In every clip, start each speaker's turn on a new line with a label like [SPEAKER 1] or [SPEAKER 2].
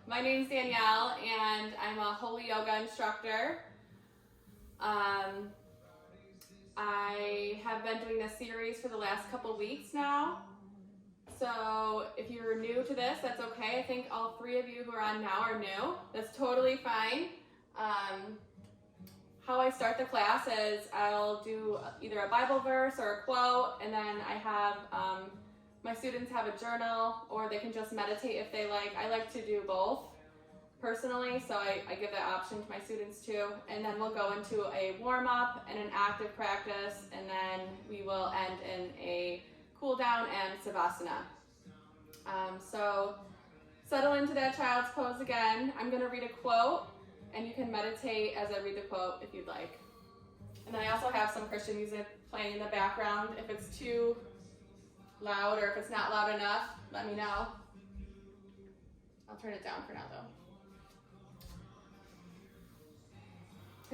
[SPEAKER 1] My name's Danielle, and I'm a Holy Yoga instructor. I have been doing this series for the last couple weeks now. So if you're new to this, that's okay. I think all three of you who are on now are new. That's totally fine. How I start the class is I'll do either a Bible verse or a quote, and then I have my students have a journal, or they can just meditate if they like. I like to do both personally, so I give that option to my students too. And then we'll go into a warm-up and an active practice, and then we will end in a cool down and savasana. So settle into that child's pose again. I'm going to read a quote, and you can meditate as I read the quote if you'd like. And then I also have some Christian music playing in the background. If it's too loud or if it's not loud enough, let me know. I'll turn it down for now though.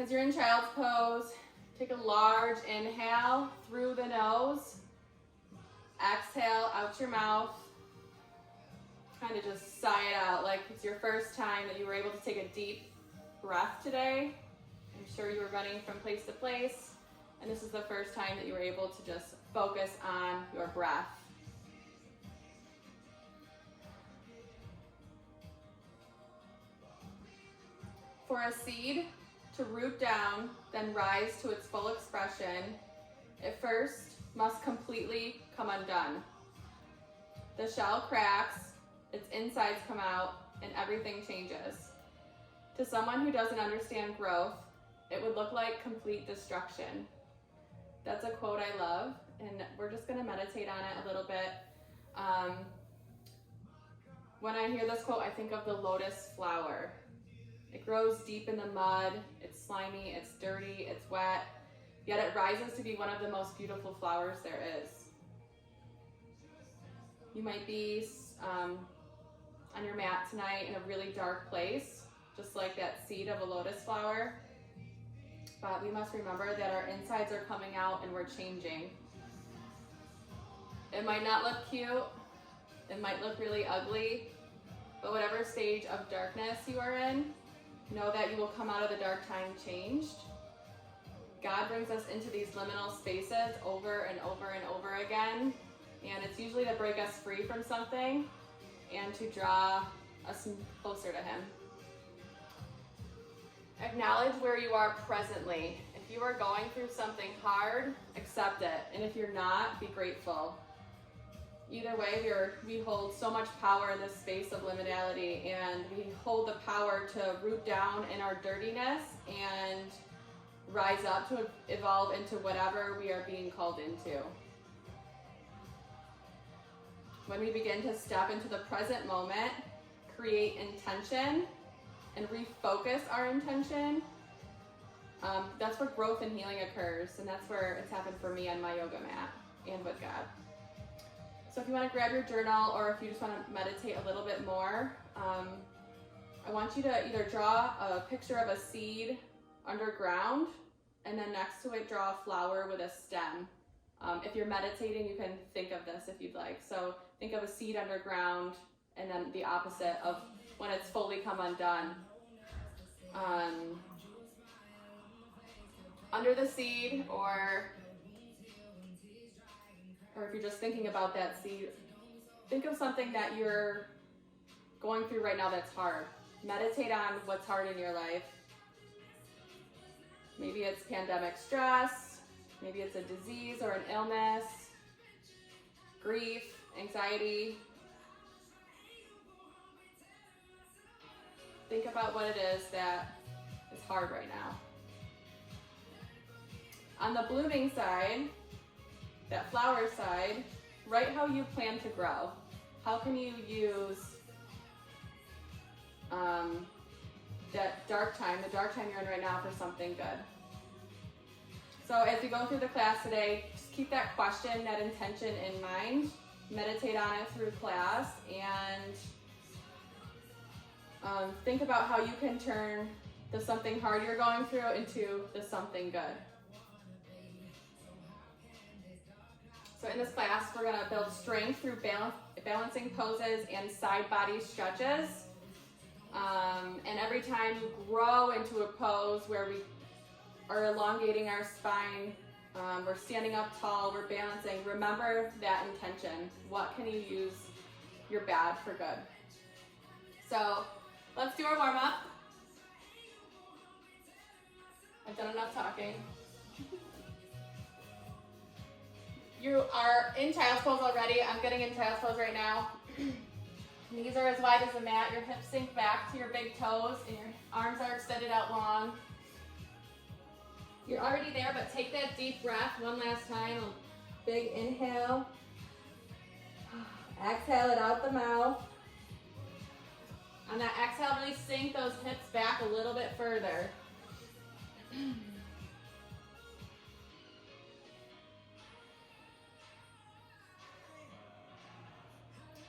[SPEAKER 1] As you're in child's pose, take a large inhale through the nose. Exhale out your mouth. Kind of just sigh it out like it's your first time that you were able to take a deep breath today. I'm sure you were running from place to place, and this is the first time that you were able to just focus on your breath. For a seed to root down, then rise to its full expression, it first must completely come undone. The shell cracks, its insides come out, and everything changes. To someone who doesn't understand growth, it would look like complete destruction. That's a quote I love, and we're just going to meditate on it a little bit. When I hear this quote, I think of the lotus flower. It grows deep in the mud, it's slimy, it's dirty, it's wet, yet it rises to be one of the most beautiful flowers there is. You might be on your mat tonight in a really dark place, just like that seed of a lotus flower. But we must remember that our insides are coming out and we're changing. It might not look cute, it might look really ugly, but whatever stage of darkness you are in, know that you will come out of the dark time changed. God brings us into these liminal spaces over and over and over again, and it's usually to break us free from something and to draw us closer to Him. Acknowledge where you are presently. If you are going through something hard, accept it, and if you're not, be grateful. Either way, we hold so much power in this space of liminality, and we hold the power to root down in our dirtiness and rise up to evolve into whatever we are being called into. When we begin to step into the present moment, create intention, and refocus our intention, that's where growth and healing occurs, and that's where it's happened for me on my yoga mat and with God. So if you want to grab your journal, or if you just want to meditate a little bit more, I want you to either draw a picture of a seed underground, and then next to it draw a flower with a stem. If you're meditating, you can think of this if you'd like. So think of a seed underground, and then the opposite of when it's fully come undone. Under the seed, or if you're just thinking about that seed, think of something that you're going through right now that's hard. Meditate on what's hard in your life. Maybe it's pandemic stress, maybe it's a disease or an illness, grief, anxiety. Think about what it is that is hard right now. On the blooming side, that flower side, write how you plan to grow. How can you use that dark time, the dark time you're in right now, for something good? So as we go through the class today, just keep that question, that intention in mind. Meditate on it through class, and think about how you can turn the something hard you're going through into the something good. So in this class, we're going to build strength through balancing poses and side body stretches. And every time you grow into a pose where we are elongating our spine, we're standing up tall, we're balancing, remember that intention. What can you use your bad for good? So let's do our warm up. I've done enough talking. You are in child's pose already. I'm getting in child's pose right now. Knees are as wide as the mat. Your hips sink back to your big toes and your arms are extended out long. You're already there, but take that deep breath one last time. A big inhale. Exhale it out the mouth. On that exhale, really sink those hips back a little bit further.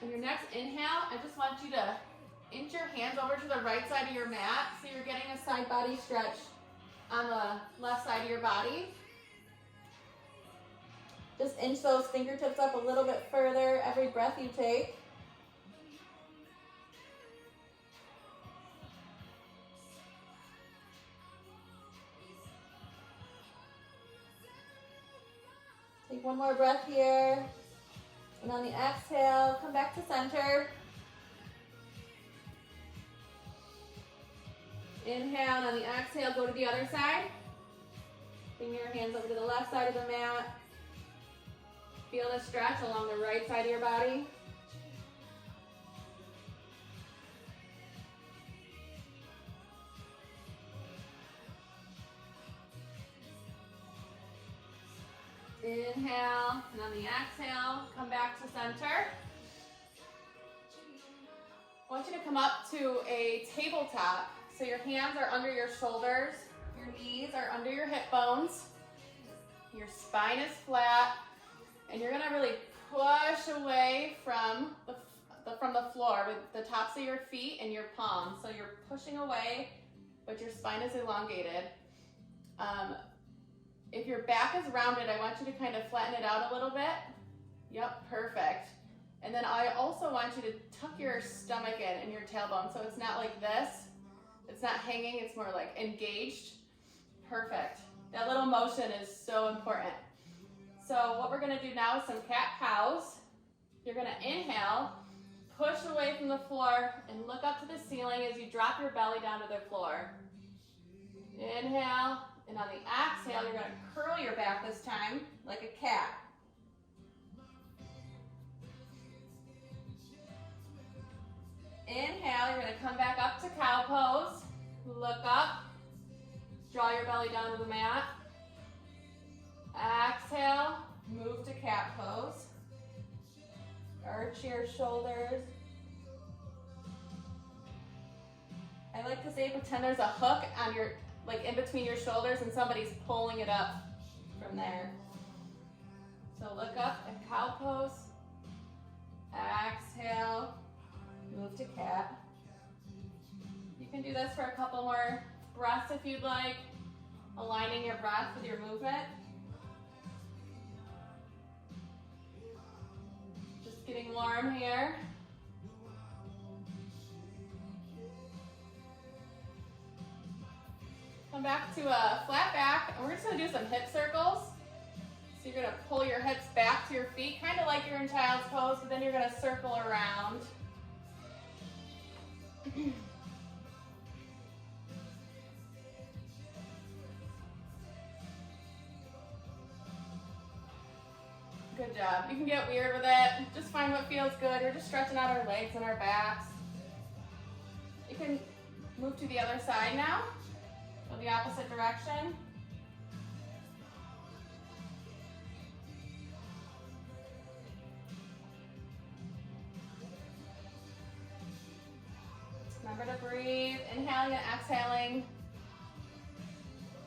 [SPEAKER 1] On your next inhale, I just want you to inch your hands over to the right side of your mat so you're getting a side body stretch on the left side of your body. Just inch those fingertips up a little bit further every breath you take. Take one more breath here. And on the exhale, come back to center. Inhale, and on the exhale, go to the other side. Bring your hands over to the left side of the mat. Feel the stretch along the right side of your body. Inhale, and on the exhale, come back to center. I want you to come up to a tabletop. So your hands are under your shoulders, your knees are under your hip bones, your spine is flat, and you're gonna really push away from the floor with the tops of your feet and your palms. So you're pushing away, but your spine is elongated. If your back is rounded, I want you to kind of flatten it out a little bit. Yep, perfect. And then I also want you to tuck your stomach in and your tailbone, so it's not like this. It's not hanging, it's more like engaged. Perfect. That little motion is so important. So what we're gonna do now is some cat-cows. You're gonna inhale, push away from the floor, and look up to the ceiling as you drop your belly down to the floor. Inhale, and on the exhale, you're gonna curl your back this time, like a cat. Inhale, you're gonna come back up to cow pose. Look up, draw your belly down to the mat. Exhale, move to cat pose. Arch your shoulders. I like to say pretend there's a hook on your, like in between your shoulders and somebody's pulling it up from there. So look up at cow pose. Exhale, move to cat. You can do this for a couple more breaths if you'd like, aligning your breath with your movement. Just getting warm here. Come back to a flat back, and we're just gonna do some hip circles. So you're gonna pull your hips back to your feet, kind of like you're in child's pose, but then you're gonna circle around. Good job. You can get weird with it. Just find what feels good. We're just stretching out our legs and our backs. You can move to the other side now. Go the opposite direction. Remember to breathe, inhaling and exhaling.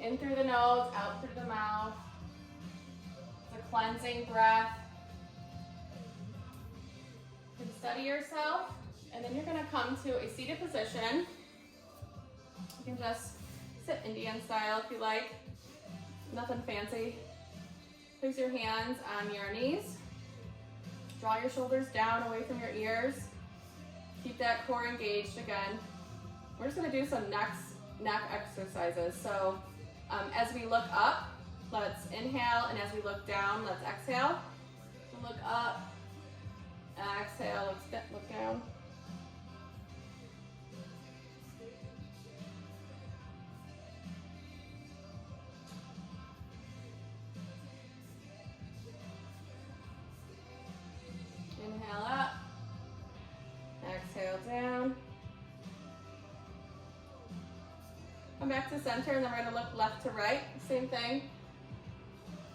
[SPEAKER 1] In through the nose, out through the mouth. It's a cleansing breath. You can steady yourself, and then you're gonna come to a seated position. You can just sit Indian style if you like. Nothing fancy. Place your hands on your knees. Draw your shoulders down away from your ears. Keep that core engaged again. We're just gonna do some neck exercises. So as we look up, let's inhale, and as we look down, let's exhale. So look up, exhale, look down. Inhale up, exhale down. Come back to center, and then we're gonna look left to right, same thing.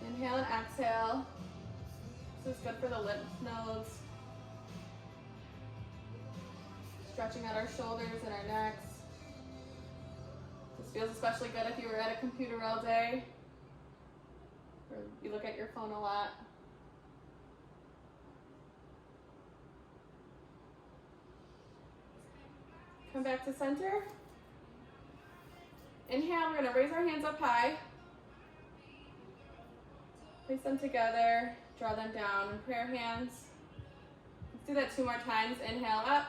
[SPEAKER 1] Inhale and exhale. This is good for the lymph nodes. Stretching out our shoulders and our necks. This feels especially good if you were at a computer all day, or you look at your phone a lot. Come back to center. Inhale, we're gonna raise our hands up high. Place them together, draw them down in prayer hands. Let's do that 2 more times. Inhale up.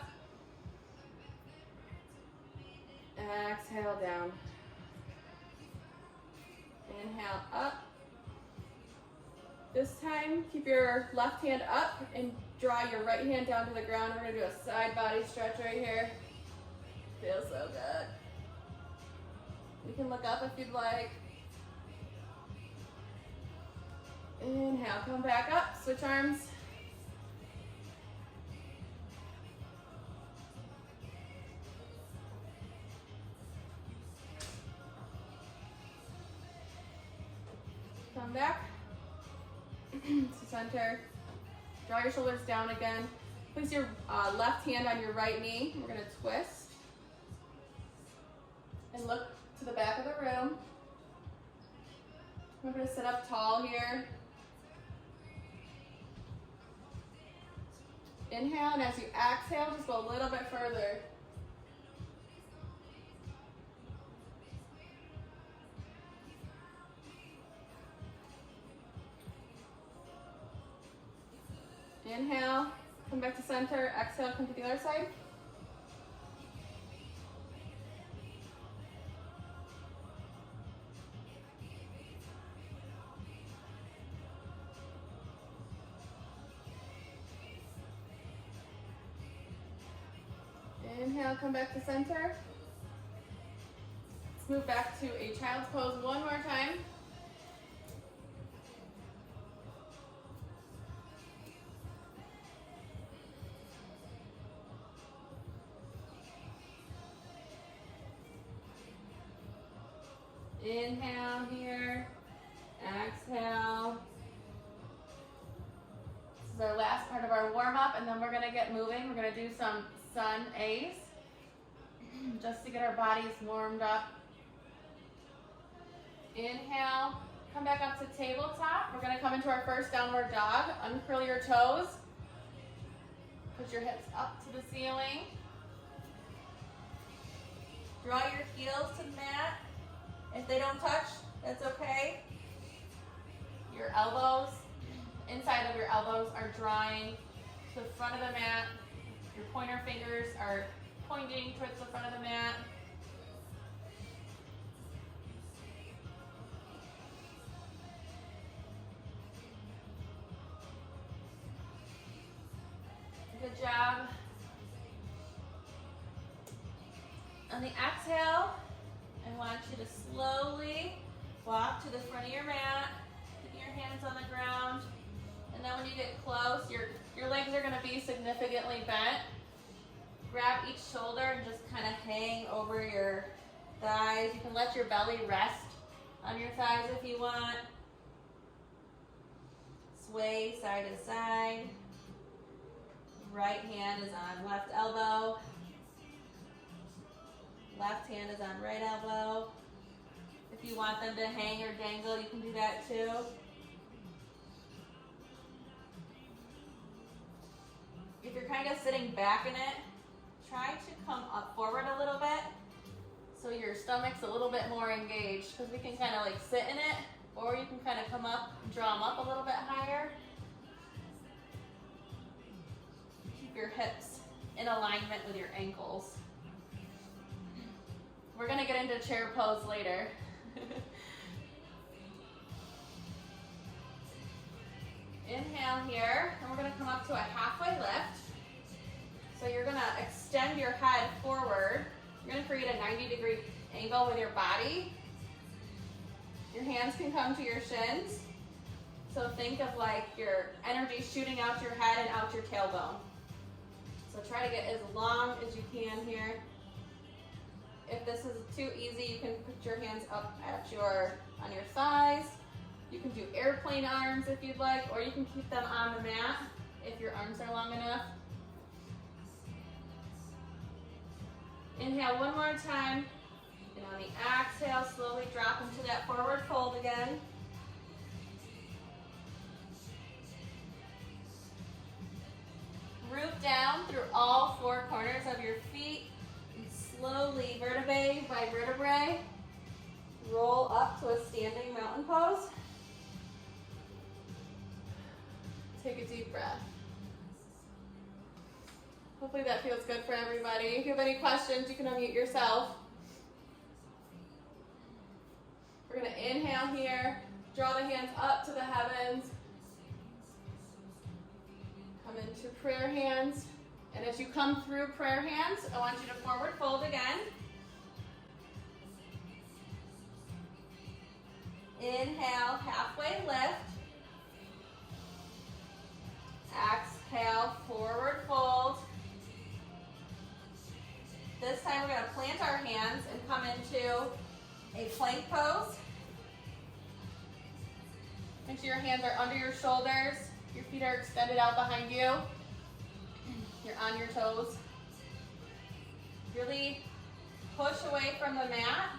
[SPEAKER 1] Exhale down. Inhale up. This time, keep your left hand up and draw your right hand down to the ground. We're gonna do a side body stretch right here. Feels so good. You can look up if you'd like. Inhale, come back up, switch arms. Come back to center. Draw your shoulders down again. Place your left hand on your right knee. We're gonna twist. And look to the back of the room. We're gonna sit up tall here. Inhale, and as you exhale, just go a little bit further. Inhale, come back to center. Exhale, come to the other side. Inhale, come back to center. Let's move back to a child's pose 1 more time. Inhale here, exhale. This is our last part of our warm-up, and then we're gonna get moving. We're gonna do some sun A's, just to get our bodies warmed up. Inhale, come back up to tabletop. We're gonna come into our first downward dog. Uncurl your toes. Put your hips up to the ceiling. Draw your heels to the mat. If they don't touch, that's okay. Your elbows, inside of your elbows are drawing to the front of the mat. Your pointer fingers are pointing towards the front of the mat. Good job. On the exhale, I want you to slowly walk to the front of your mat, keep your hands on the ground, and then when you get close, your legs are going to be significantly bent. Grab each shoulder and just kind of hang over your thighs. You can let your belly rest on your thighs if you want. Sway side to side. Right hand is on left elbow. Left hand is on right elbow. If you want them to hang or dangle, you can do that too. If you're kind of sitting back in it, try to come up forward a little bit so your stomach's a little bit more engaged, because we can kind of like sit in it, or you can kind of come up, draw them up a little bit higher. Keep your hips in alignment with your ankles. make it into chair pose later. Inhale here, and we're gonna come up to a halfway lift. So you're gonna extend your head forward. You're gonna create a 90-degree angle with your body. Your hands can come to your shins. So think of like your energy shooting out your head and out your tailbone. So try to get as long as you can here. If this is too easy, you can put your hands up at on your thighs. You can do airplane arms if you'd like, or you can keep them on the mat if your arms are long enough. Inhale one more time, and on the exhale, slowly drop into that forward fold again. Root down through all four corners of your feet, and slowly, vertebrae by vertebrae, roll up to a standing mountain pose. Take a deep breath. Hopefully that feels good for everybody. If you have any questions, you can unmute yourself. We're going to inhale here, draw the hands up to the heavens. Come into prayer hands. And as you come through prayer hands, I want you to forward fold again. Inhale, halfway lift. Exhale, forward fold. This time we're going to plant our hands and come into a plank pose. Make sure your hands are under your shoulders. Your feet are extended out behind you. You're on your toes. Really push away from the mat.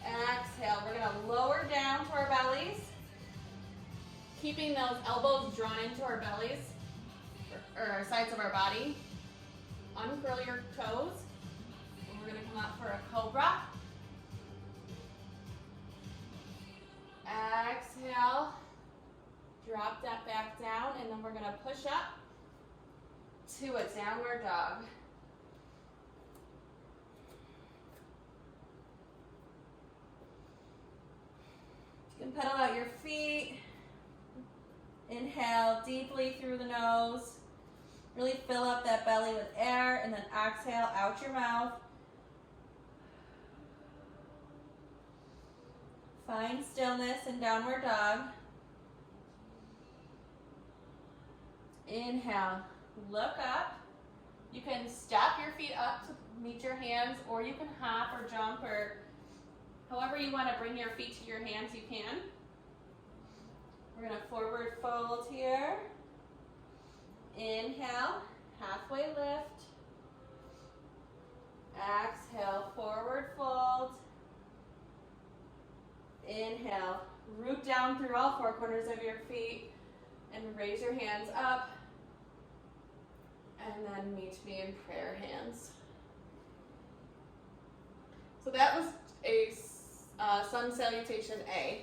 [SPEAKER 1] Exhale, we're going to lower down to our bellies. Keeping those elbows drawn into our bellies, or our sides of our body. Uncurl your toes. And we're going to come up for a cobra. Exhale. Drop that back down, and then we're going to push up to a downward dog. You can pedal out your feet. Inhale deeply through the nose. Really fill up that belly with air, and then exhale out your mouth. Find stillness in downward dog. Inhale, look up. You can step your feet up to meet your hands, or you can hop or jump, or however you want to bring your feet to your hands, you can. We're going to forward fold here. Inhale, halfway lift. Exhale, forward fold. Inhale, root down through all four corners of your feet and raise your hands up. And then meet me in prayer hands. So that was a sun salutation A.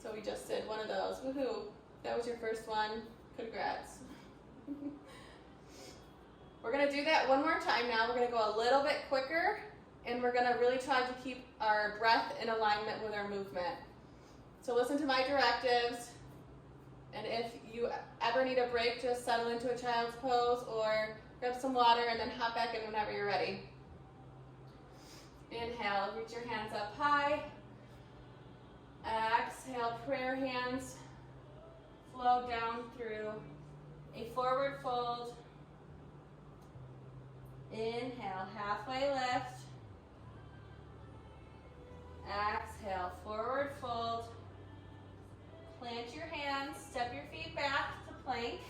[SPEAKER 1] So we just did one of those. Woohoo! That was your first one. Congrats. We're going to do that one more time now. We're going to go a little bit quicker, and we're going to really try to keep our breath in alignment with our movement. So listen to my directives, and if you ever need a break, just settle into a child's pose or grab some water and then hop back in whenever you're ready. Inhale, reach your hands up high. Exhale, prayer hands flow down through a forward fold. Inhale, halfway lift. Exhale, forward fold. Plant your hands, step your feet back to plank.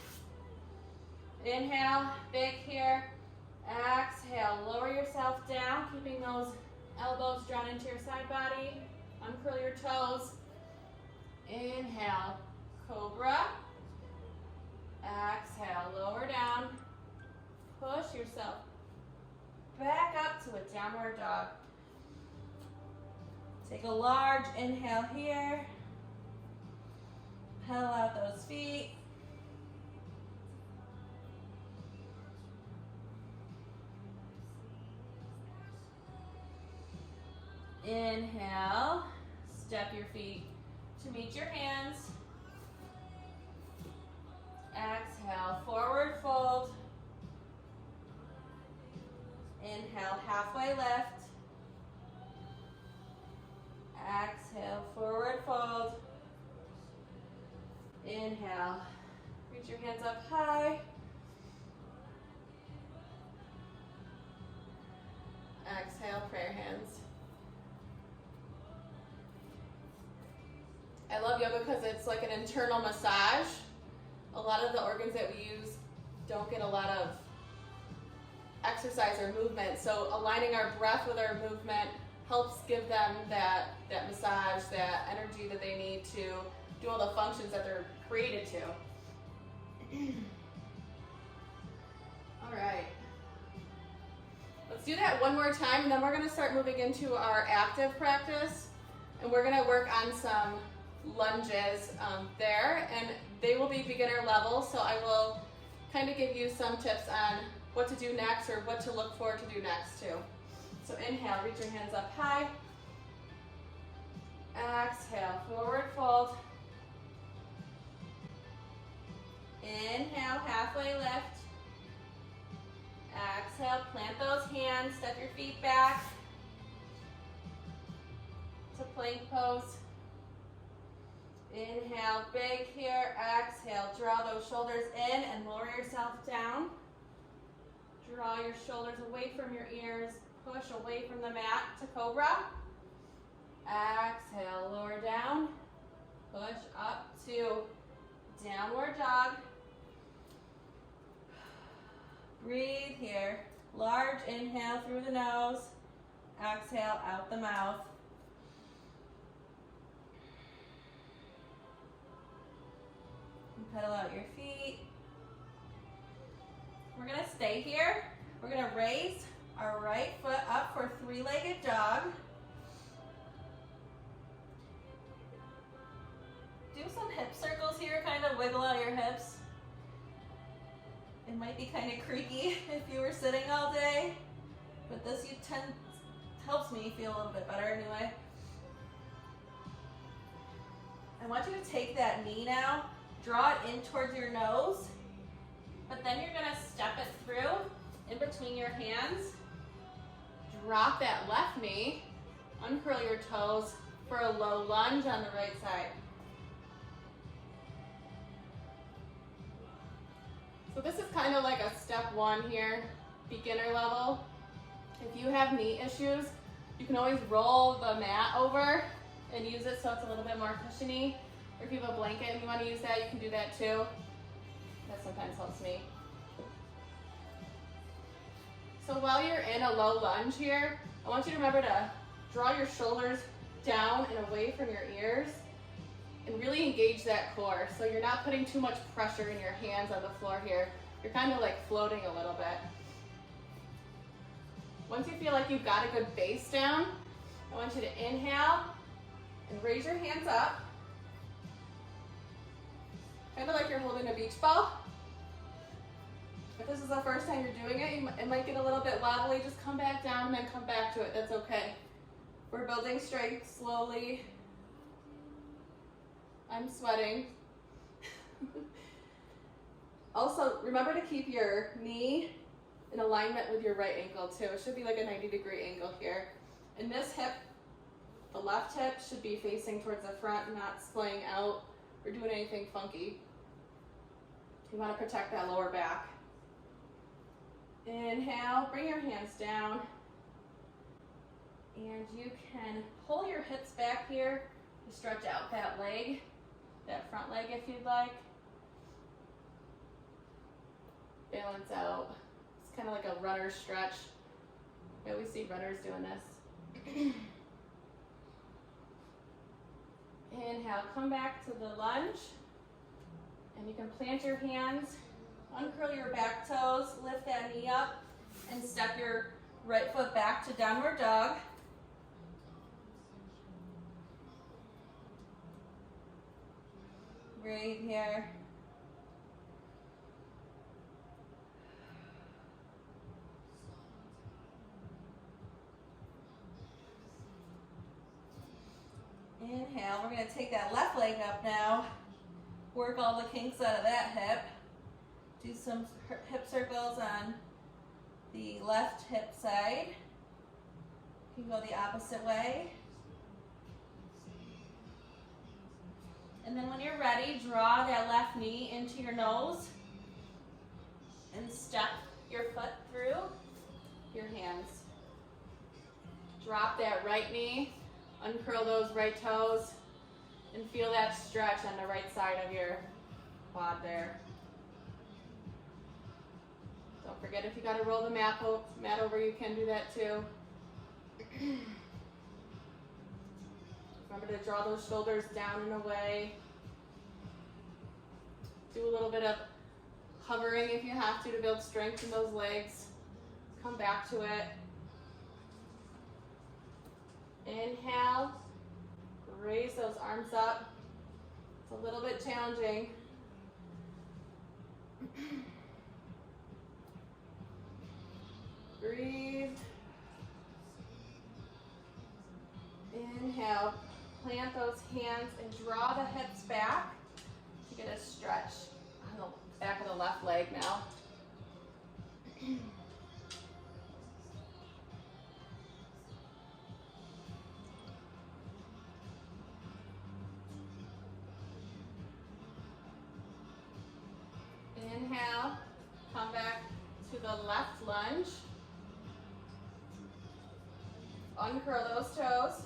[SPEAKER 1] Inhale, big here. Exhale, lower yourself down, keeping those elbows drawn into your side body. Uncurl your toes. Inhale, cobra. Exhale, lower down. Push yourself back up to a downward dog. Take a large inhale here. Pedal out those feet. Inhale, step your feet to meet your hands. Exhale, forward fold. Inhale, halfway lift. Exhale, forward fold. Inhale, reach your hands up high. Exhale, prayer hands. I love yoga because it's like an internal massage. A lot of the organs that we use don't get a lot of exercise or movement, so aligning our breath with our movement helps give them that massage, that energy that they need to do all the functions that they're created to. All right. Let's do that one more time, and then we're going to start moving into our active practice, and we're going to work on some lunges there, and they will be beginner level, so I will kind of give you some tips on what to do next or what to look for to do next too. So inhale, reach your hands up high. Exhale, forward fold. Inhale, halfway lift. Exhale, plant those hands, step your feet back to plank pose. Inhale, big here. Exhale, draw those shoulders in and lower yourself down. Draw your shoulders away from your ears. Push away from the mat to cobra. Exhale, lower down. Push up to downward dog. Breathe here. Large inhale through the nose. Exhale out the mouth. Pedal out your feet. We're going to stay here. We're going to raise our right foot up for three-legged dog. Do some hip circles here, kind of wiggle out your hips. It might be kind of creaky if you were sitting all day, but this helps me feel a little bit better anyway. I want you to take that knee now, draw it in towards your nose, but then you're going to step it through in between your hands. Drop that left knee, uncurl your toes for a low lunge on the right side. So this is kind of like a step one here, beginner level. If you have knee issues, you can always roll the mat over and use it so it's a little bit more cushiony. Or if you have a blanket and you want to use that, you can do that too. That sometimes helps me. So while you're in a low lunge here, I want you to remember to draw your shoulders down and away from your ears and really engage that core. So you're not putting too much pressure in your hands on the floor here. You're kind of like floating a little bit. Once you feel like you've got a good base down, I want you to inhale and raise your hands up. Kind of like you're holding a beach ball. If this is the first time you're doing it, it might get a little bit wobbly. Just come back down and then come back to it. That's okay. We're building strength slowly. I'm sweating. Also, remember to keep your knee in alignment with your right ankle too. It should be like a 90-degree angle here. And this hip, the left hip, should be facing towards the front, not splaying out or doing anything funky. You want to protect that lower back. Inhale, bring your hands down. And you can pull your hips back here to stretch out that leg, that front leg if you'd like. Balance out. It's kind of like a runner stretch. We always see runners doing this. Inhale, come back to the lunge. And you can plant your hands, uncurl your back toes, lift that knee up, and step your right foot back to downward dog. Breathe here.
[SPEAKER 2] we're gonna take that left leg up now, work all the kinks out of that hip, do some hip circles on the left hip side. You can go the opposite way. And then when you're ready, draw that left knee into your nose and step your foot through your hands. Drop that right knee, uncurl those right toes, and feel that stretch on the right side of your quad there. Don't forget, if you got to roll the mat over, you can do that too. Remember to draw those shoulders down and away. Do a little bit of hovering if you have to build strength in those legs. Come back to it. Inhale, raise those arms up. It's a little bit challenging. Breathe. Inhale, plant those hands and draw the hips back to get a stretch on the back of the left leg now. Inhale, come back to the left lunge. Uncurl those toes.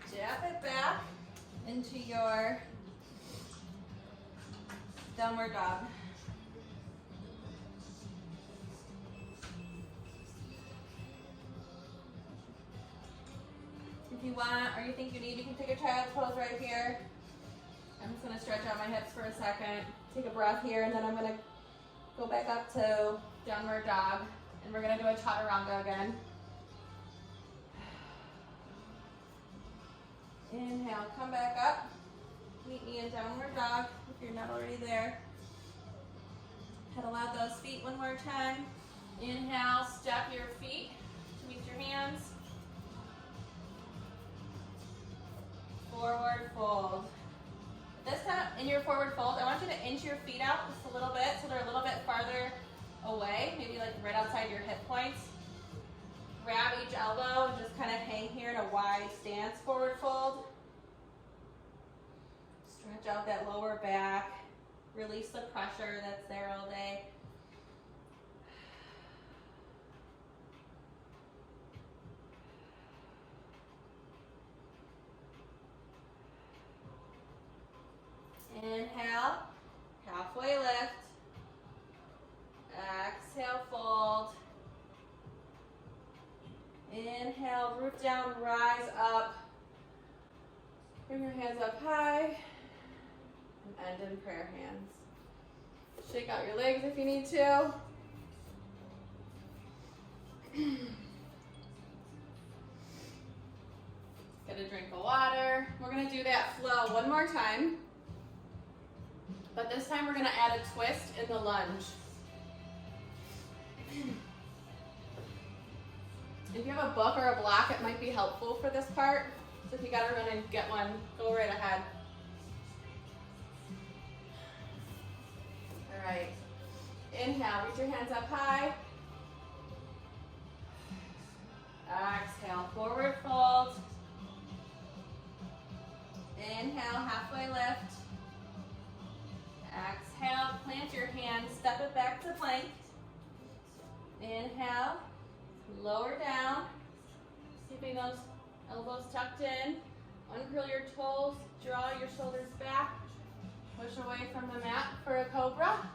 [SPEAKER 2] Step it back into your downward dog. If you want, or you think you need, you can take a child's pose right here. I'm just gonna stretch out my hips for a second, take a breath here, and then I'm gonna go back up to downward dog, and we're gonna do a chaturanga again. Inhale, come back up, meet me in downward dog if you're not already there. Pedal out those feet one more time. Inhale, step your feet to meet your hands. Forward fold. This time, in your forward fold, I want you to inch your feet out just a little bit so they're a little bit farther away, maybe like right outside your hip points. Grab each elbow and just kind of hang here in a wide stance, forward fold. Stretch out that lower back. Release the pressure that's there all day. Inhale, halfway lift. Exhale, fold. Inhale, root down, rise up. Bring your hands up high. And end in prayer hands. Shake out your legs if you need to. Get a drink of water. We're going to do that flow one more time. But this time we're going to add a twist in the lunge. If you have a book or a block, it might be helpful for this part. So if you got to run and get one, go right ahead. All right. Inhale, reach your hands up high. Exhale, forward fold. Inhale, halfway lift. Exhale, plant your hands, step it back to plank. Inhale, lower down, keeping those elbows tucked in. Uncurl your toes, draw your shoulders back, push away from the mat for a cobra.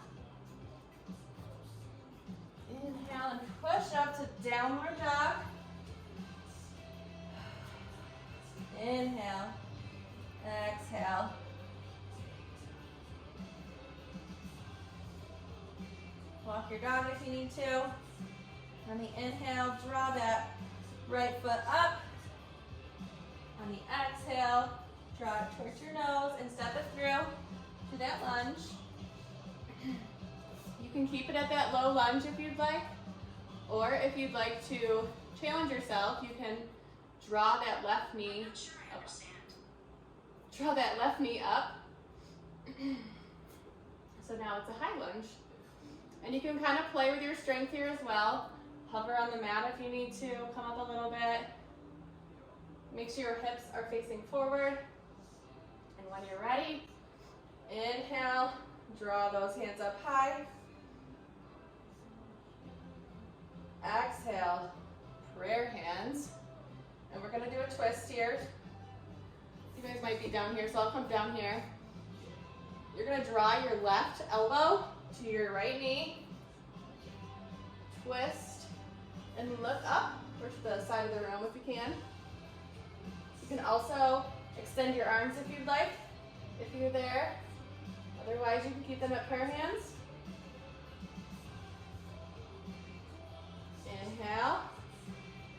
[SPEAKER 2] Inhale and push up to downward dog. Inhale, exhale. Walk your dog if you need to. On the inhale, draw that right foot up. On the exhale, draw it towards your nose and step it through to that lunge. You can keep it at that low lunge if you'd like, or if you'd like to challenge yourself, you can draw that left knee up.
[SPEAKER 1] Draw that left knee up. So now it's a high lunge. And you can kind of play with your strength here as well. Hover on the mat if you need to, come up a little bit. Make sure your hips are facing forward. And when you're ready, inhale, draw those hands up high. Exhale, prayer hands. And we're gonna do a twist here. You guys might be down here, so I'll come down here. You're gonna draw your left elbow to your right knee. Twist and look up or to the side of the room if you can. You can also extend your arms if you'd like, if you're there. Otherwise, you can keep them at prayer hands. Inhale.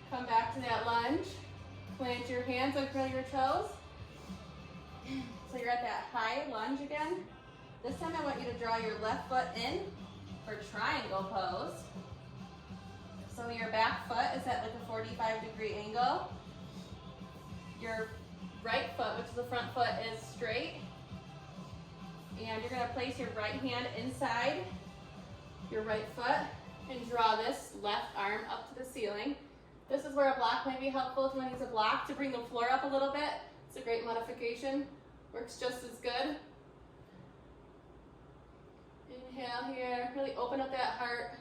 [SPEAKER 1] Come back to that lunge. Plant your hands and curl your toes. So you're at that high lunge again. This time I want you to draw your left foot in for triangle pose. So your back foot is at like a 45-degree angle. Your right foot, which is the front foot, is straight. And you're gonna place your right hand inside your right foot and draw this left arm up to the ceiling. This is where a block might be helpful. If you want to use a block to bring the floor up a little bit, it's a great modification. Works just as good. Inhale here, really open up that heart.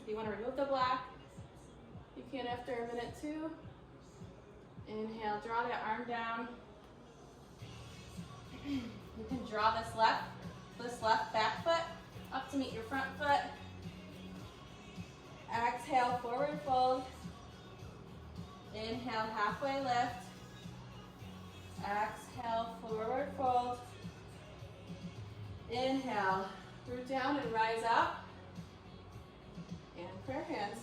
[SPEAKER 1] If you want to remove the block, you can after a minute too. Inhale, draw that arm down. You can draw this left back foot up to meet your front foot. Exhale, forward fold. Inhale, halfway lift. Exhale, forward fold. Inhale, root down and rise up. And prayer hands.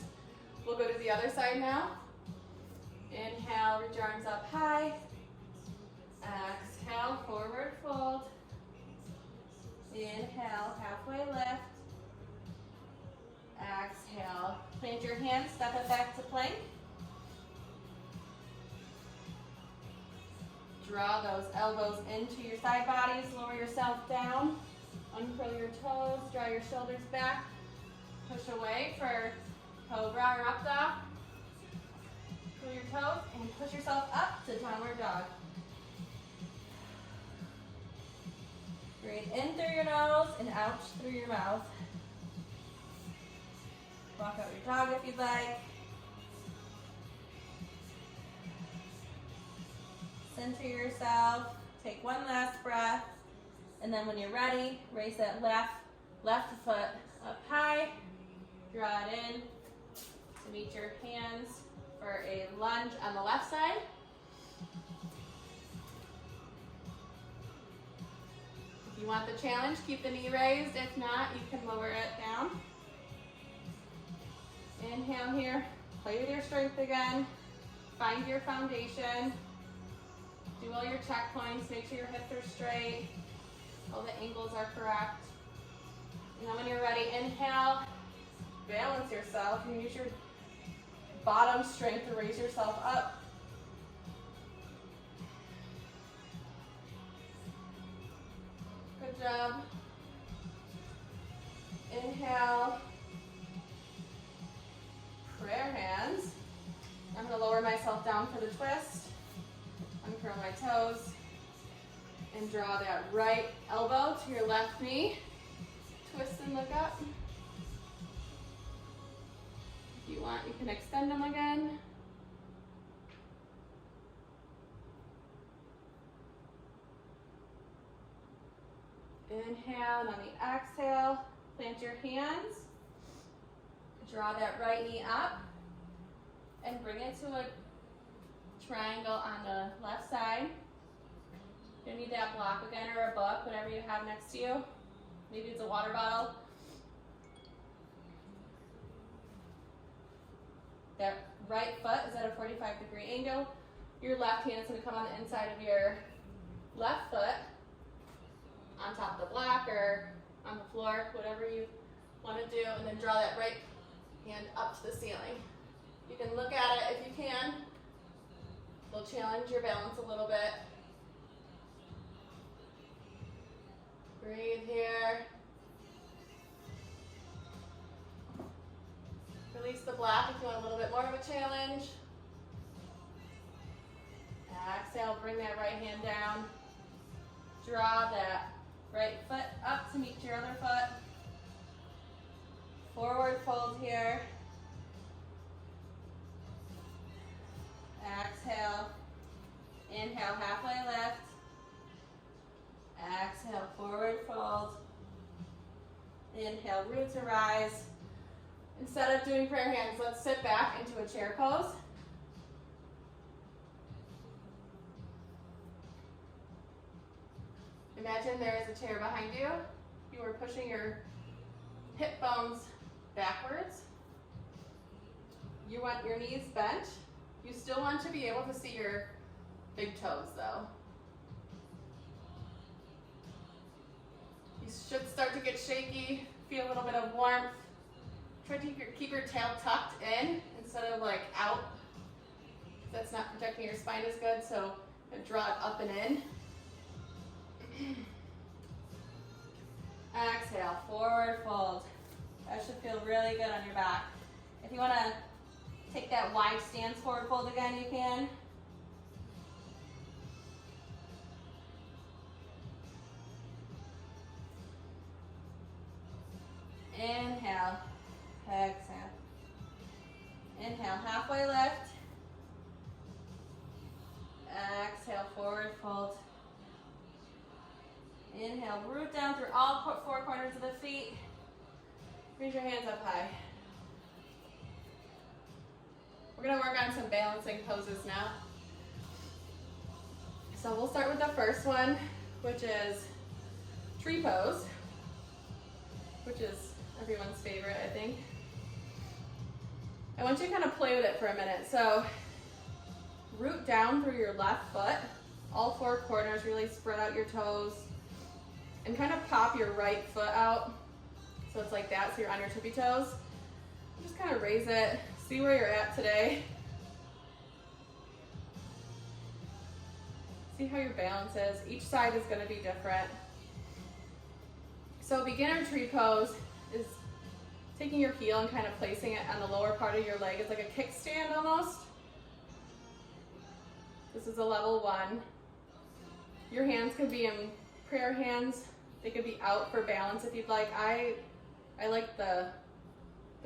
[SPEAKER 1] We'll go to the other side now. Inhale, reach your arms up high. Exhale, forward fold. Inhale, halfway lift. Exhale, plant your hands, step it back to plank. Draw those elbows into your side bodies, lower yourself down. Uncurl your toes, draw your shoulders back. Push away for cobra or up dog. Curl your toes and push yourself up to downward dog. Breathe in through your nose and out through your mouth. Walk out your dog if you'd like. Center yourself. Take one last breath. And then when you're ready, raise that left foot up high. Draw it in to meet your hands for a lunge on the left side. If you want the challenge, keep the knee raised. If not, you can lower it down. Inhale here, play with your strength again. Find your foundation. Do all your checkpoints, make sure your hips are straight. All the angles are correct. And then when you're ready, inhale, balance yourself. You use your bottom strength to raise yourself up. Good job. Inhale. Prayer hands. I'm going to lower myself down for the twist. Uncurl my toes. And draw that right elbow to your left knee. Twist and look up. If you want, you can extend them again. Inhale, and on the exhale, plant your hands. Draw that right knee up and bring it to a triangle on the left side. You're gonna need that block again or a book, whatever you have next to you. Maybe it's a water bottle. That right foot is at a 45-degree angle. Your left hand is gonna come on the inside of your left foot on top of the block or on the floor, whatever you wanna do, and then draw that right Hand up to the ceiling. You can look at it if you can. It'll challenge your balance a little bit. Breathe here. Release the black if you want a little bit more of a challenge. Exhale, bring that right hand down. Draw that right foot up to meet your other foot. Forward fold here. Exhale. Inhale, halfway lift. Exhale, forward fold. Inhale, root to rise. Instead of doing prayer hands, let's sit back into a chair pose. Imagine there is a chair behind you. You are pushing your hip bones backwards. You want your knees bent. You still want to be able to see your big toes though. You should start to get shaky, feel a little bit of warmth. Try to keep your tail tucked in instead of like out. That's not protecting your spine as good, so draw it up and in. Exhale, forward fold. That should feel really good on your back. If you want to take that wide stance forward fold again, you can. Inhale, exhale. Inhale, halfway lift. Exhale, forward fold. Inhale, root down through all four corners of the feet. Raise your hands up high. We're going to work on some balancing poses now. So we'll start with the first one, which is tree pose, which is everyone's favorite, I think. I want you to kind of play with it for a minute. So root down through your left foot, all four corners, really spread out your toes, and kind of pop your right foot out. So it's like that, so you're on your tippy toes. Just kind of raise it, see where you're at today. See how your balance is. Each side is going to be different. So beginner tree pose is taking your heel and kind of placing it on the lower part of your leg. It's like a kickstand almost. This is a level 1. Your hands could be in prayer hands. They could be out for balance if you'd like. I like the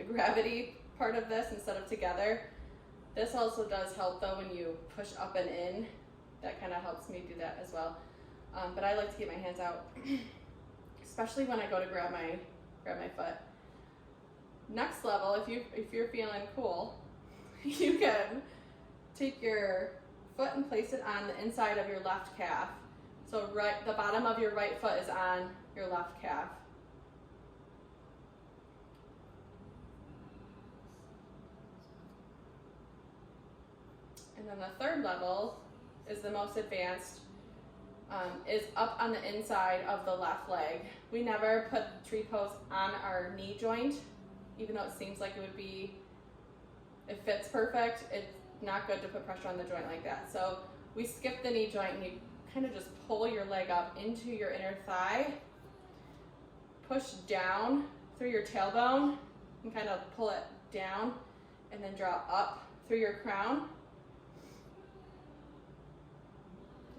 [SPEAKER 1] gravity part of this instead of together. This also does help though when you push up and in. That kind of helps me do that as well. But I like to keep my hands out, especially when I go to grab my foot. Next level, if you're feeling cool, you can take your foot and place it on the inside of your left calf. So the bottom of your right foot is on your left calf. And then the third level is the most advanced, is up on the inside of the left leg. We never put tree pose on our knee joint, even though it seems like it would be, it fits perfect. It's not good to put pressure on the joint like that. So we skip the knee joint and you kind of just pull your leg up into your inner thigh, push down through your tailbone and kind of pull it down, and then draw up through your crown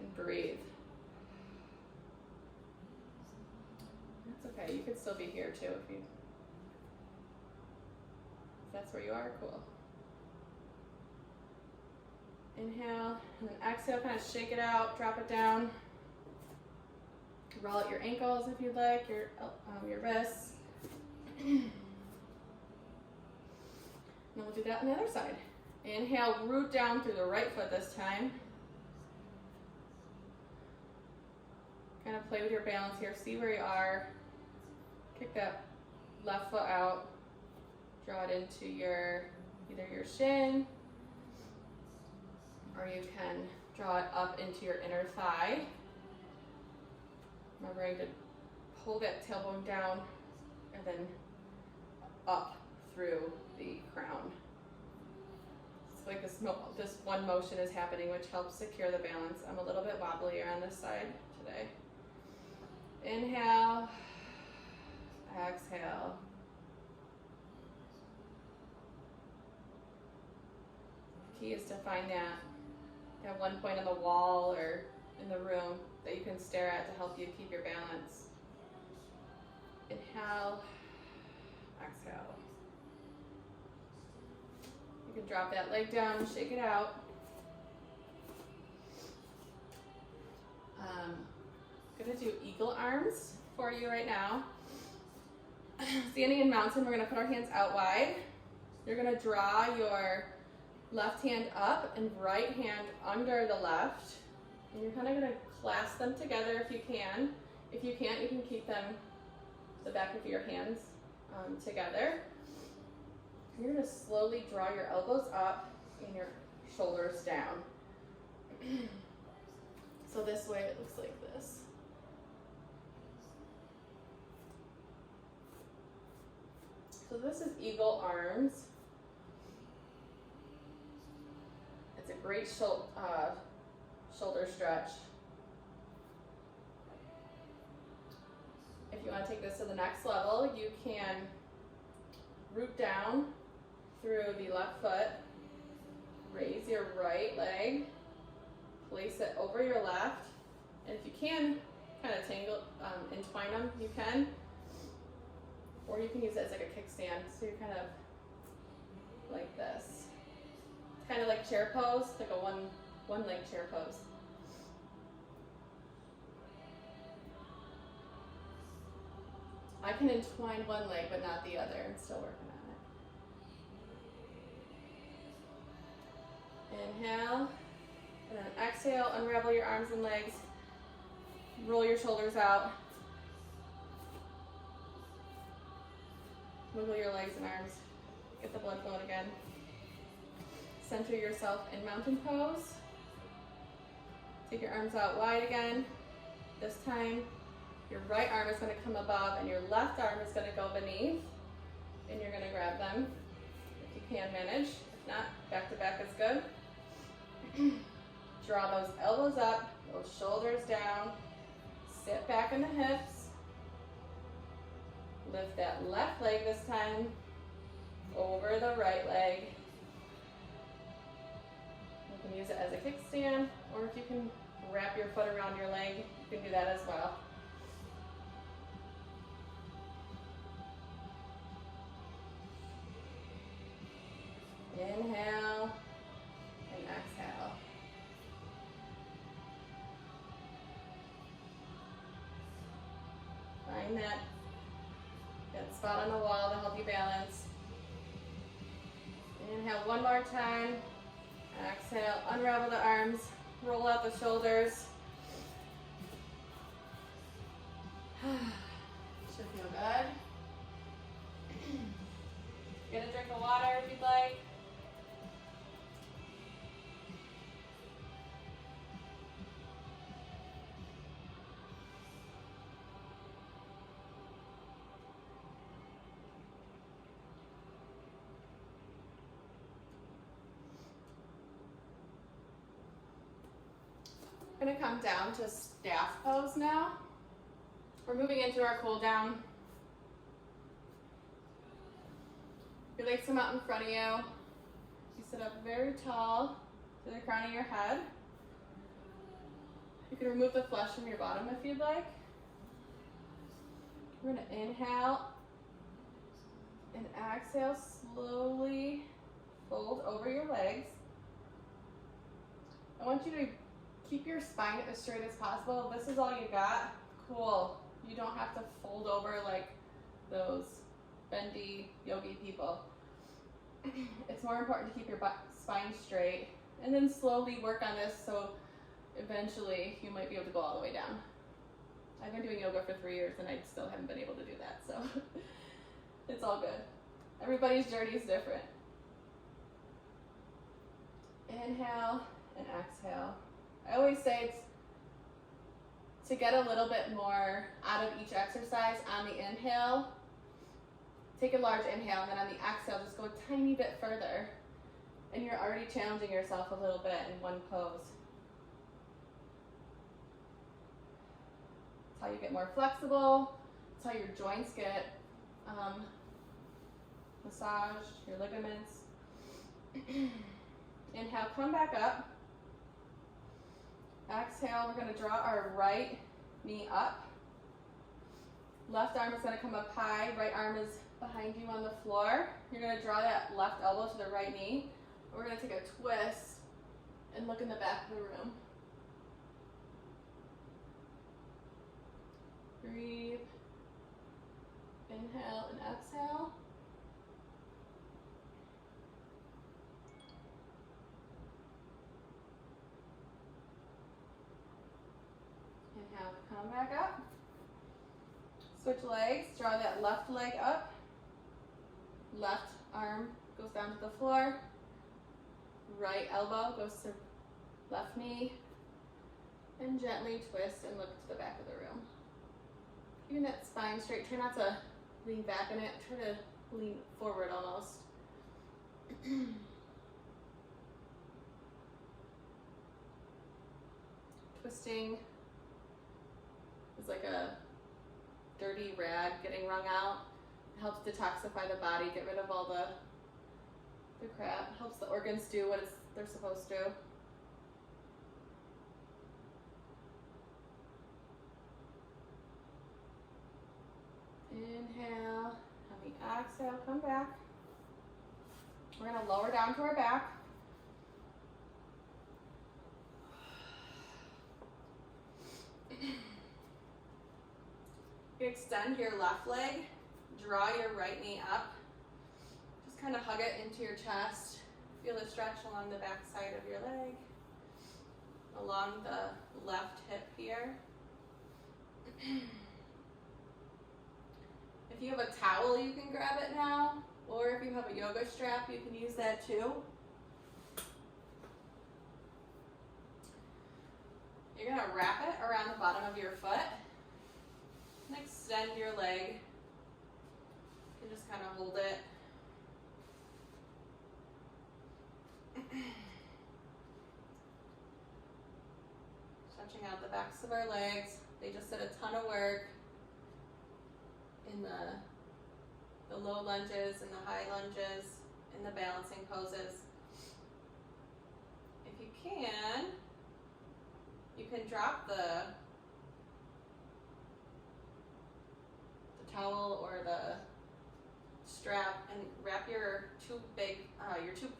[SPEAKER 1] and breathe. That's okay, you could still be here too if that's where you are, cool. Inhale, and then exhale, kind of shake it out, drop it down. Roll out your ankles if you'd like, your wrists. And then we'll do that on the other side. Inhale, root down through the right foot this time. Kind of play with your balance here, see where you are. Kick that left foot out. Draw it into either your shin, or you can draw it up into your inner thigh. Remembering to pull that tailbone down and then up through the crown. It's like this one motion is happening, which helps secure the balance. I'm a little bit wobblier on this side today. Inhale, exhale. Key is to find that one point on the wall or in the room that you can stare at to help you keep your balance. Inhale, exhale. You can drop that leg down, shake it out. I'm gonna do eagle arms for you right now. Standing in mountain, we're gonna put our hands out wide. You're gonna draw your left hand up and right hand under the left. And you're kind of gonna clasp them together if you can. If you can't, you can keep them, the back of your hands together. You're gonna slowly draw your elbows up and your shoulders down. So this way it looks like this. So this is eagle arms. It's a great shoulder stretch. If you want to take this to the next level, you can root down through the left foot, raise your right leg, place it over your left, and if you can, kind of entwine them, you can. Or you can use it as like a kickstand, so you're kind of like this. It's kind of like chair pose, like a one leg chair pose. I can entwine one leg but not the other. I'm still working on it. Inhale, and then exhale, unravel your arms and legs. Roll your shoulders out. Wiggle your legs and arms. Get the blood flowing again. Center yourself in mountain pose. Take your arms out wide again. This time, your right arm is going to come above and your left arm is going to go beneath. And you're going to grab them if you can manage. If not, back to back is good. Draw those elbows up, those shoulders down. Sit back in the hips. Lift that left leg this time over the right leg. You can use it as a kickstand, or if you can wrap your foot around your leg, you can do that as well. Inhale and exhale. Find that spot on the wall to help you balance. Inhale one more time. Exhale, unravel the arms, roll out the shoulders. Should feel good. Get a drink of water if you'd like. We're going to come down to staff pose now. We're moving into our cool down. Your legs come out in front of you. You sit up very tall to the crown of your head. You can remove the flesh from your bottom if you'd like. We're going to inhale and exhale, slowly fold over your legs. I want you to keep your spine as straight as possible. If this is all you got, cool. You don't have to fold over like those bendy yogi people. It's more important to keep your spine straight and then slowly work on this so eventually you might be able to go all the way down. I've been doing yoga for 3 years and I still haven't been able to do that, so it's all good. Everybody's journey is different. Inhale and exhale. I always say it's to get a little bit more out of each exercise on the inhale. Take a large inhale, and then on the exhale, just go a tiny bit further. And you're already challenging yourself a little bit in one pose. That's how you get more flexible. That's how your joints get massaged, your ligaments. Inhale, come back up. Exhale, we're going to draw our right knee up. Left arm is going to come up high. Right arm is behind you on the floor. You're going to draw that left elbow to the right knee. We're going to take a twist and look in the back of the room. Breathe. Inhale and exhale. Inhale, come back up. Switch legs, draw that left leg up. Left arm goes down to the floor. Right elbow goes to left knee. And gently twist and look to the back of the room. Keeping that spine straight. Try not to lean back in it. Try to lean forward almost. Twisting is like a dirty rag getting wrung out. It helps detoxify the body, get rid of all the crap. Helps the organs do what they're supposed to. Inhale, on the exhale, come back. We're going to lower down to our back. You extend your left leg, draw your right knee up. Just kind of hug it into your chest. Feel the stretch along the back side of your leg, along the left hip here. If you have a towel, you can grab it now, or if you have a yoga strap, you can use that too. You're going to wrap it around the bottom of your foot and extend your leg. You can just kind of hold it. Stretching out the backs of our legs. They just did a ton of work in the low lunges and the high lunges, in the balancing poses. If you can drop the towel or the strap and wrap your two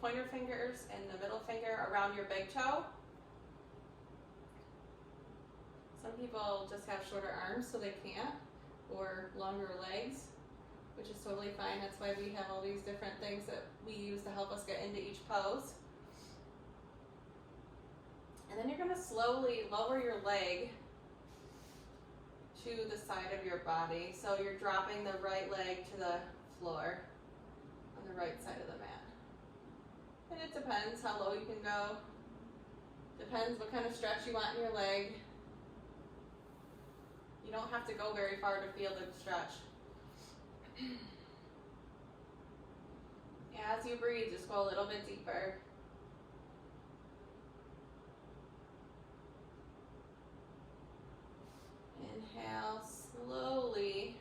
[SPEAKER 1] pointer fingers and the middle finger around your big toe. Some people just have shorter arms so they can't, or longer legs, which is totally fine. That's why we have all these different things that we use to help us get into each pose. And then you're going to slowly lower your leg to the side of your body. So you're dropping the right leg to the floor on the right side of the mat. And it depends how low you can go. Depends what kind of stretch you want in your leg. You don't have to go very far to feel the stretch. As you breathe, just go a little bit deeper. Inhale, slowly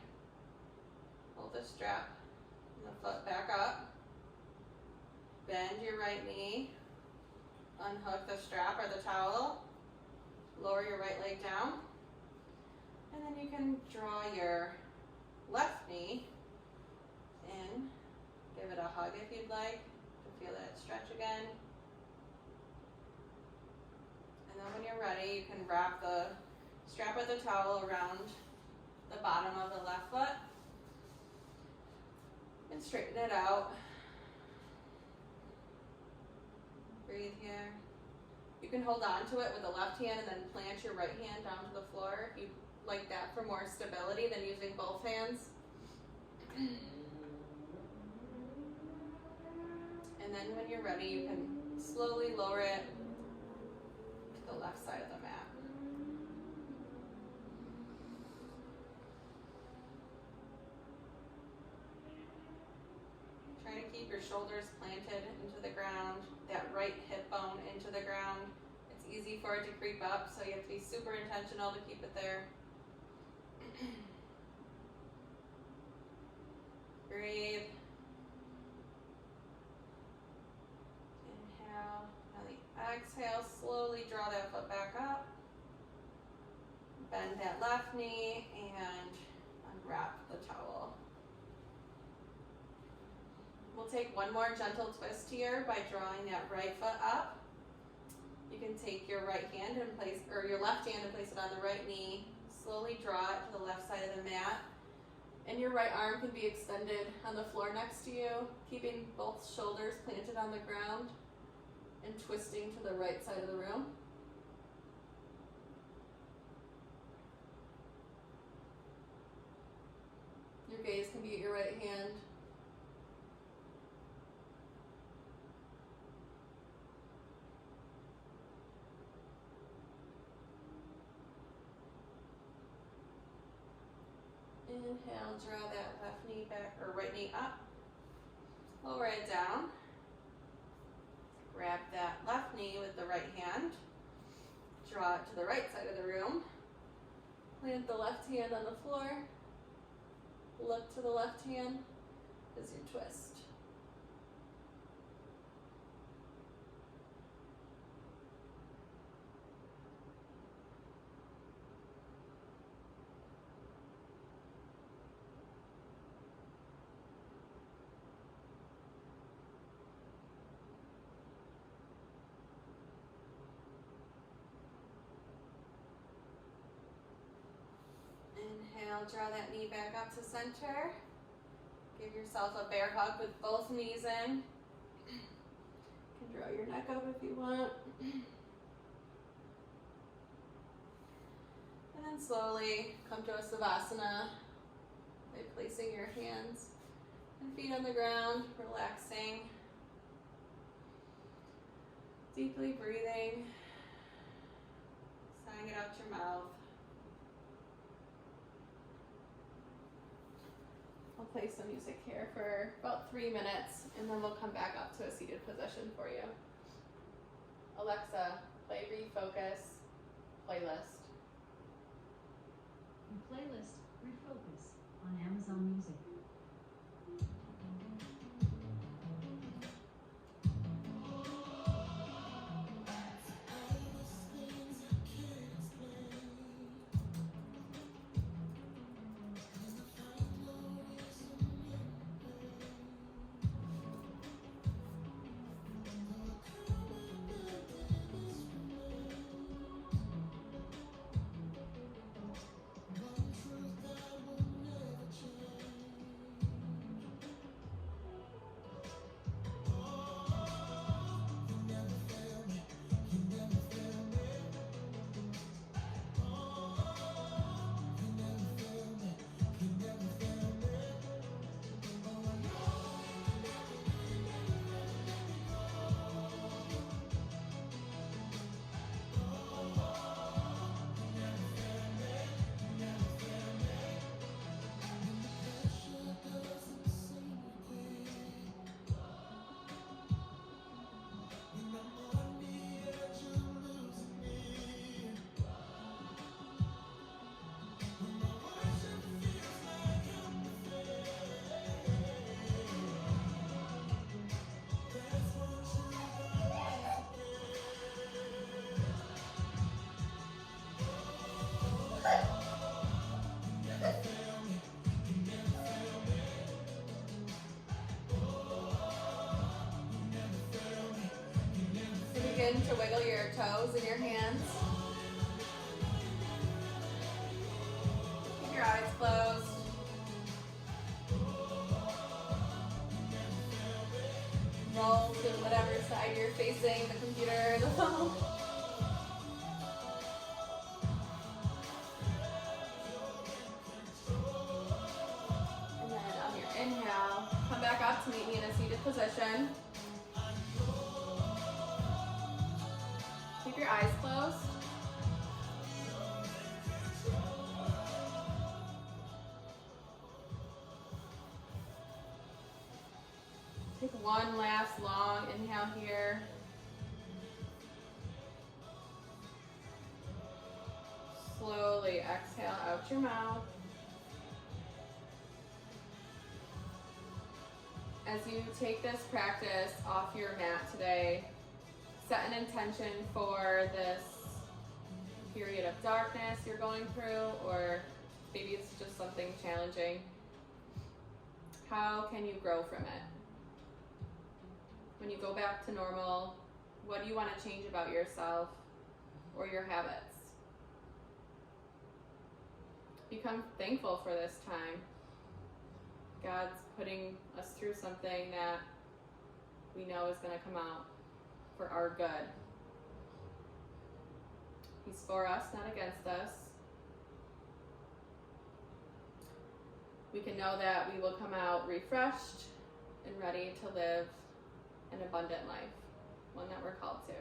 [SPEAKER 1] pull the strap and the foot back up. Bend your right knee. Unhook the strap or the towel. Lower your right leg down. And then you can draw your left knee in. Give it a hug if you'd like to feel that stretch again. And then when you're ready, you can wrap the strap of the towel around the bottom of the left foot and straighten it out. Breathe here. You can hold on to it with the left hand and then plant your right hand down to the floor if you like that for more stability than using both hands. And then when you're ready, you can slowly lower it to the left side of the mat.
[SPEAKER 2] shoulders planted into the ground, that right hip bone into the ground. It's easy for it to creep up, so you have to be super intentional to keep it there. Breathe. Inhale. On the exhale, slowly draw that foot back up. Bend that left knee and unwrap the towel. We'll take one more gentle twist here by drawing that right foot up. You can take your right hand and place, or your left hand and place it on the right knee. Slowly draw it to the left side of the mat. And your right arm can be extended on the floor next to you, keeping both shoulders planted on the ground and twisting to the right side of the room. Your gaze can be at your right hand. Inhale, draw that left knee back, or right knee up. Lower it down. Grab that left knee with the right hand. Draw it to the right side of the room. Plant the left hand on the floor. Look to the left hand as you twist. Inhale, draw that knee back up to center. Give yourself a bear hug with both knees in. You can draw your neck up if you want. And then slowly come to a Savasana by placing your hands and feet on the ground, relaxing. Deeply breathing, sighing it out your mouth. I'll play some music here for about 3 minutes, and then we'll come back up to a seated position for you. Alexa, play ReFocus playlist.
[SPEAKER 3] Playlist ReFocus on Amazon Music.
[SPEAKER 2] Begin to wiggle your toes and your hands. Keep your eyes closed. Roll to whatever side you're facing, the computer or the phone. And then on your inhale, come back up to meet me in a seated position. Keep your eyes closed. Take a
[SPEAKER 1] one last long inhale here. Slowly exhale out your mouth. As you take this practice off your mat today, set an intention for this period of darkness you're going through, or maybe it's just something challenging. How can you grow from it? When you go back to normal, what do you want to change about yourself or your habits? Become thankful for this time. God's putting us through something that we know is going to come out for our good. He's for us, not against us. We can know that we will come out refreshed and ready to live an abundant life, one that we're called to.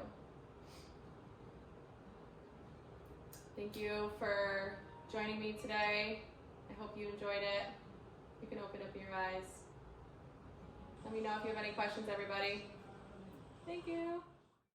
[SPEAKER 1] Thank you for joining me today. I hope you enjoyed it. You can open up your eyes. Let me know if you have any questions, everybody. Thank you.